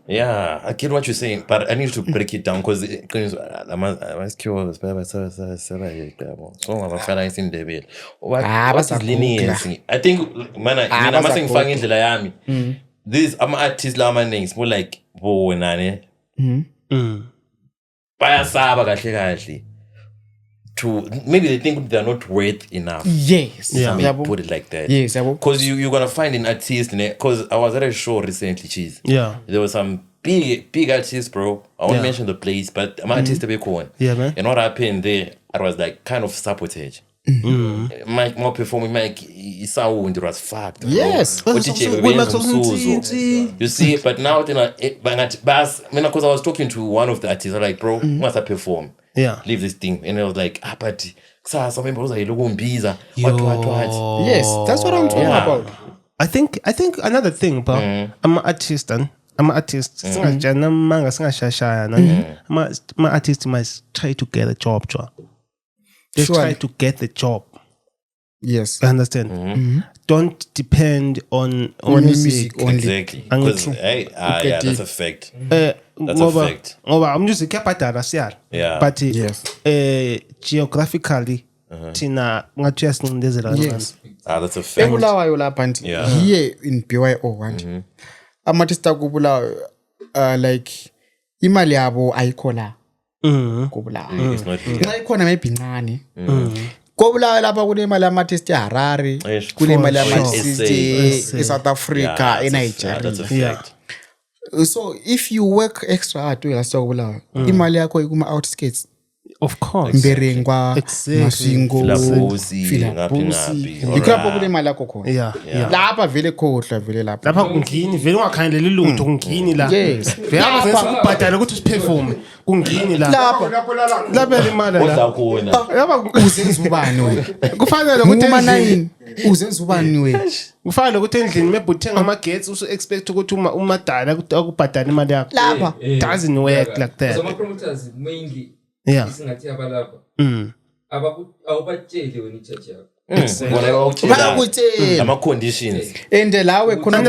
Yeah, I get what you're saying, but I need to break it down because I'm curious. So I'm afraid in the what is leniency? I think man, I'm saying fangin indlela yami. These I'm artists la names more like bona ne. Bayasaba kahle. To maybe they think they're not worth enough. Yes. Let me put it like that. Yes, because you're gonna find an artist in it. Because I was at a show recently, cheese. Yeah. There was some big artists, bro. I won't mention the place, but I'm artist to be cool. Yeah, man. And what happened there, I was like kind of sabotage. Mike more performing, Mike sound it was fucked. Bro. Yes. You see, but now because I was talking to one of the artists, I'm like, bro, must I perform? Yeah. Leave this thing. And I was like, but some people say what? Yes, that's what I'm talking about. I think another thing, bro. I'm an artist. Singajana manga singashashaya. My artist must try to get a job, They try to get the job. Yes. I understand. Don't depend on music only. Exactly. Because yeah, that's a fact. That's a fact. I'm just a capital, yeah. But yes. Geographically, tina ngachiyas ngindezela. Yes. That's a fact. Ebulawayo lapha nti here in BYO wanti. Amatista kubulawayo like imali yabo ayikho la. Kubulawayo. It's not here. Nxa ikhona maybe ncane. Kobulawayo lapha kunemali yamatest eHarare, kunemali yamatest eSouth Africa, eNigeria. That's a fact. So if you work extra hard uyala sokubulawayo, imali yakho ikuma outskirts. Of course. Mberengwa, Masingo, Filabusi, ikhapho kunemali yakho khona. Yeah. Lapha vele khohlwa vele lapha. Lapha kungini vele ungakhandlela ilutho kungini la. Yes. Vele sekubhadala ukuthi usiperform kungini la. Lapha imali la. Lapha Uzenza ubani wena? Kufanele ukuthi uma9 uzenza ubani wena? Kufanele ukuthi endlini mebuthenga amagetsi usu expect ukuthi umadala akubhadala imali yakho. Lapha doesn't work like that. So promoters mainly isingathi abalapha awubatsheli wena ichurch yakho. Bayakutshela ama-conditions. And lawe khona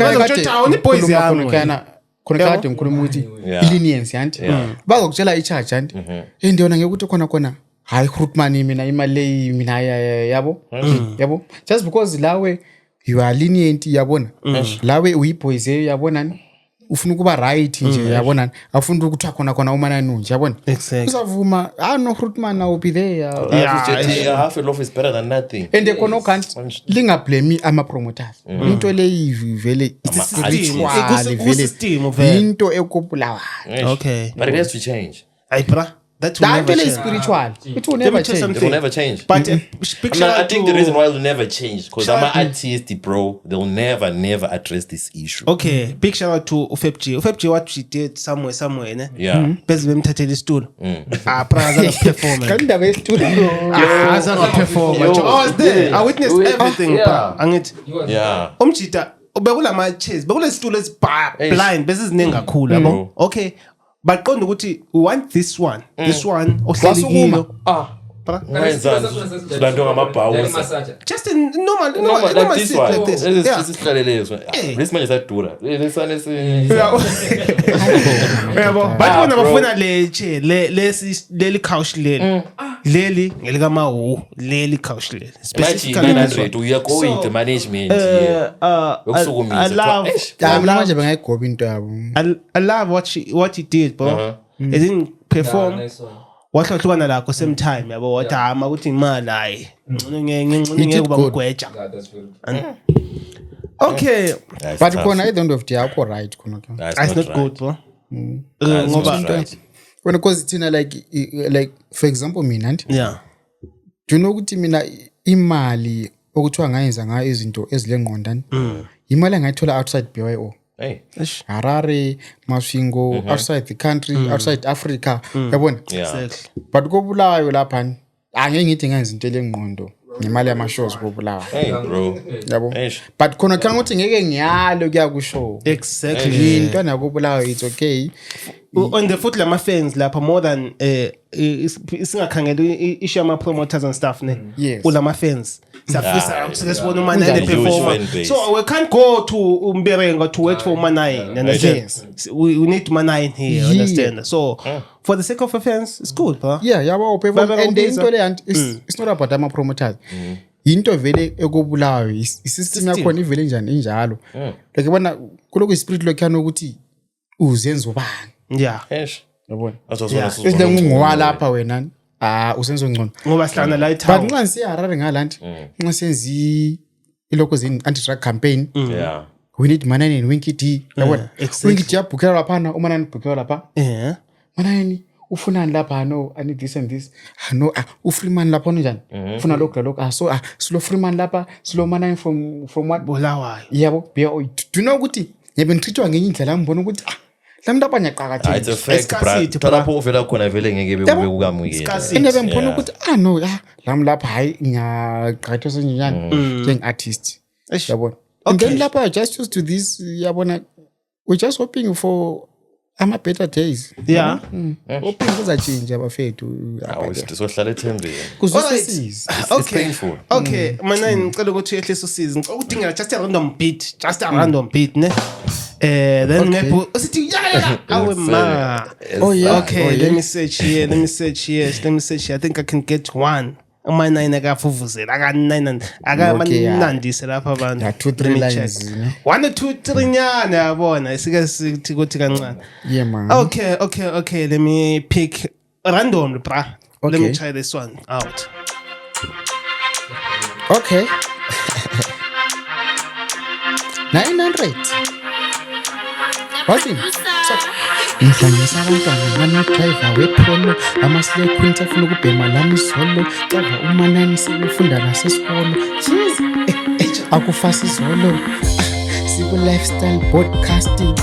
kade ngikhuluma ukuthi leniency anti bazokutshela i-charge anti and yona ngekuthi khona hayi Grootman mina imali leyi mina yabo just because lawe you are lenient yabona lawe uyiboyze yabona ufuna kuba right nje yabona afuna ukuthi khona umanani nje yabona usavuma no Grootman will be there Half a loaf is better than nothing. and khona can't linga blame ama promoters into leyi vele it's system vele into ekopulawa. Okay, but it has to change. Ay bra, that will That never is change. spiritual. It will never change. It will never change. But I think the reason why it will never change because I'm an artist, bro. They'll never address this issue. Okay, big shout out to Ufepji. Ufepji, what she did somewhere, ne? Yeah. Best bemthathe istool. Praza performance. Kandaba estudio. Azanga perform. I was there. I witnessed everything. Yeah. Angithi. Yeah. Umjita ubekula ma chairs. Bekula stool is blind. Bese ziningi kakhulu, yabo. Okay. baqonda ukuthi we want this one ohlelekile Silandwe ngamabhawu. just in normal Like this seat one. like this. Yeah. Lesihlalelezo. Lesimanje sadura. Lesane Yabo bathi bona bafuna leli couch leli ngelika mawu leli couch leli specifically this one. we are going to management. I love manje bengayigoba into yabo. I love what he did, bro. He didn't perform. Wahlukana lakho same time yabo wathi ama ukuthi imali hayi ngeke kuba ngigweja. Okay, But khona at the end of the day akho right khona ke. that's not good, bro. Ngoba When because thina like for example mina nti Yeah. do you know ukuthi mina imali okuthiwa ngayenza ngayo izinto ezilengqondani imali engayithola outside BYO hey. Harare Masvingo outside the country outside Africa yabona Exactly. but kobulawayo lapha angeke ngithi ngenza into lengqondo ngemali yama shows kobulawayo Hey bro. yabo Eish. but khona kanga ukuthi ngeke ngiyalo kuya kushow Exactly. into nakobulawayo it's okay On the foot lama fans lapha more than singakhangela issue ama promoters and stuff ne. Yes. Ulama fans. Siyafisa sibona uma Huge nine perform. fan base. So we can't go to Umberenga to wait for Manai. Understand? Yes. We need Manai here, Yeah. understand? So for the sake of the fans, it's good, bro. yeah yabo Baba and Ubiza. into le it's not about ama promoters into vele ekobulawayo isystem yakho ivele njani injalo like bona kuloko spirit lokhana ukuthi uzenza ubani Yeah. Eish. yabona Azosona isile ngingwa lapha wena usenzo ngcono Ngoba sihlana la but itown. nxa siyaharare ngalanti nxa senzi iloko zini anti-drug campaign Yeah. we need Manani and Winky D yabona exactly. Winky D yabhukela lapha umanani bhukela lapha Yeah. Manani ufunani lapha no I need this and this no uFreeman lapha njani ufuna lokho lokho so silo Freeman lapha silo Manani from what Bulawayo. yabo do you know ukuthi ngibe ngithithwa ngenye indlela ngibona ukuthi lamntu abanyaqhakathile It's a fact bro. Scarcity, Thola bra. pho uvela khona vele ngeke bebe kukamukela. Scarcity. ene bengibona ukuthi no lami lapha hayi ngiyaqhathwa senjani njenge-artist Eish. yabona and then lapha I just used to this yabona we're just hoping for ama better days Yeah. hoping kuzachinja bafethu Sohlala ethembeni. kuzosisiza Okay. painful. Okay, mana ngicela ukuthi uyehlise usizi. Ngicela ukudingela just a random beat, ne? Then maybe usithi yeah. Awe ma. Oh yeah. Okay, let me search here. I think I can get one. Uma 9 akafuvuzela aka 9 akamanandise lapha abantu. Yeah, 2-3 Let me lines, check. ne? 1 or 2 3 nyana yabona isike sithi ukuthi kancane. yeah man Okay, let me pick random bra. Let me Okay. try this one out. okay 900 wathi ngihlanganisa abantwana bama-driver wepolo amasile queens afuna ukubhema lami izolo cava umanani sebefunda nasesikolo akufasi izolo siku-lifestyle podcasting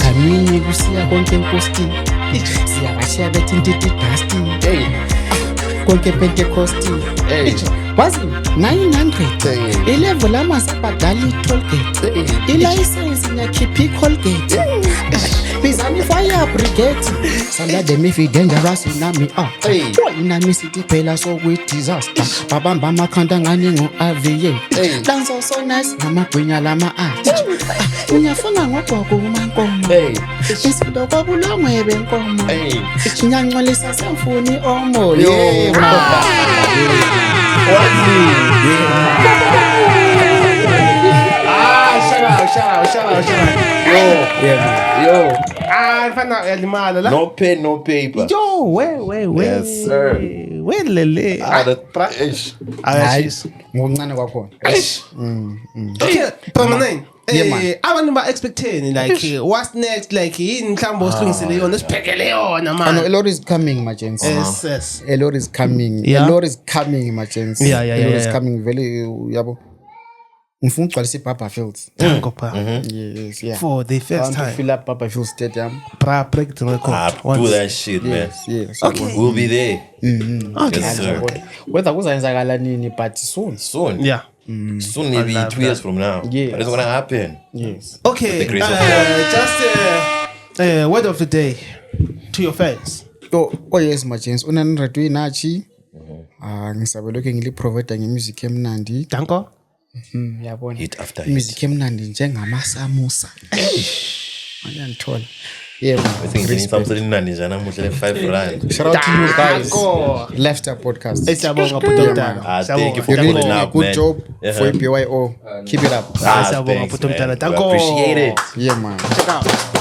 kaningi kusiya konke enkosting siyabashiya bethi intiti dusting konke pentecosting wazi 900 ilevel amasabhadala i-tollgate ilayisensi nyakhipha i-colgate bizani fire brigade salade mifi dangerous inami inami sithi phela sokwi-disaster babamba amakhanda ngani ngo-aviate danso so nice ngamagwinya lama-art ngiyafuna ngogwako umankomo isinto kwabulongwe benkomo ngiyancolisa semfuni omoyo shout out. Yo. Fana yalimala la. No pen, no paper. Yo, where. Yes, sir. Where lele. Eish. ngokuncane kwakhona Okay, permanent. Yeah, man. Abantu ba expecting like what's next like yini mhlawumbe usilungisele yona siphekele yona man. a lot is coming emergency Yes. a lot is coming Yeah. a lot is coming emergency Yeah, a lot is yeah. coming very yabo ngifuna ukugcwalisa iBaba Fields Thank pa. yes yeah For the I first want to time. fill up Baba Fields Stadium Break the record. Do that shit, man. yes Okay. We'll be there. Okay. Yes, sir. whether kuzayenzakala nini but soon Soon. Yeah. Soon, maybe love 2 years from now. Yes. But it's gonna happen. yes Okay. The grace of Just Word of the day to your fans. Oh yes majens unaniradio inachi ngisabe lokho ngiliprovide ngemusic emnandi Danko. yabona Hit after music emnandi njengamasamusa ayanthola yeah I think it's something naninja namuhle R5. shout out to you guys Lifestyle Podcast Esiyabonga bhuti omdala. Thank you for you're pulling doing a up, good man. job Yeah. for BYO keep it up Siyabonga Thanks, bhuti omdala. man. Danko. We appreciate it. yeah man Check out.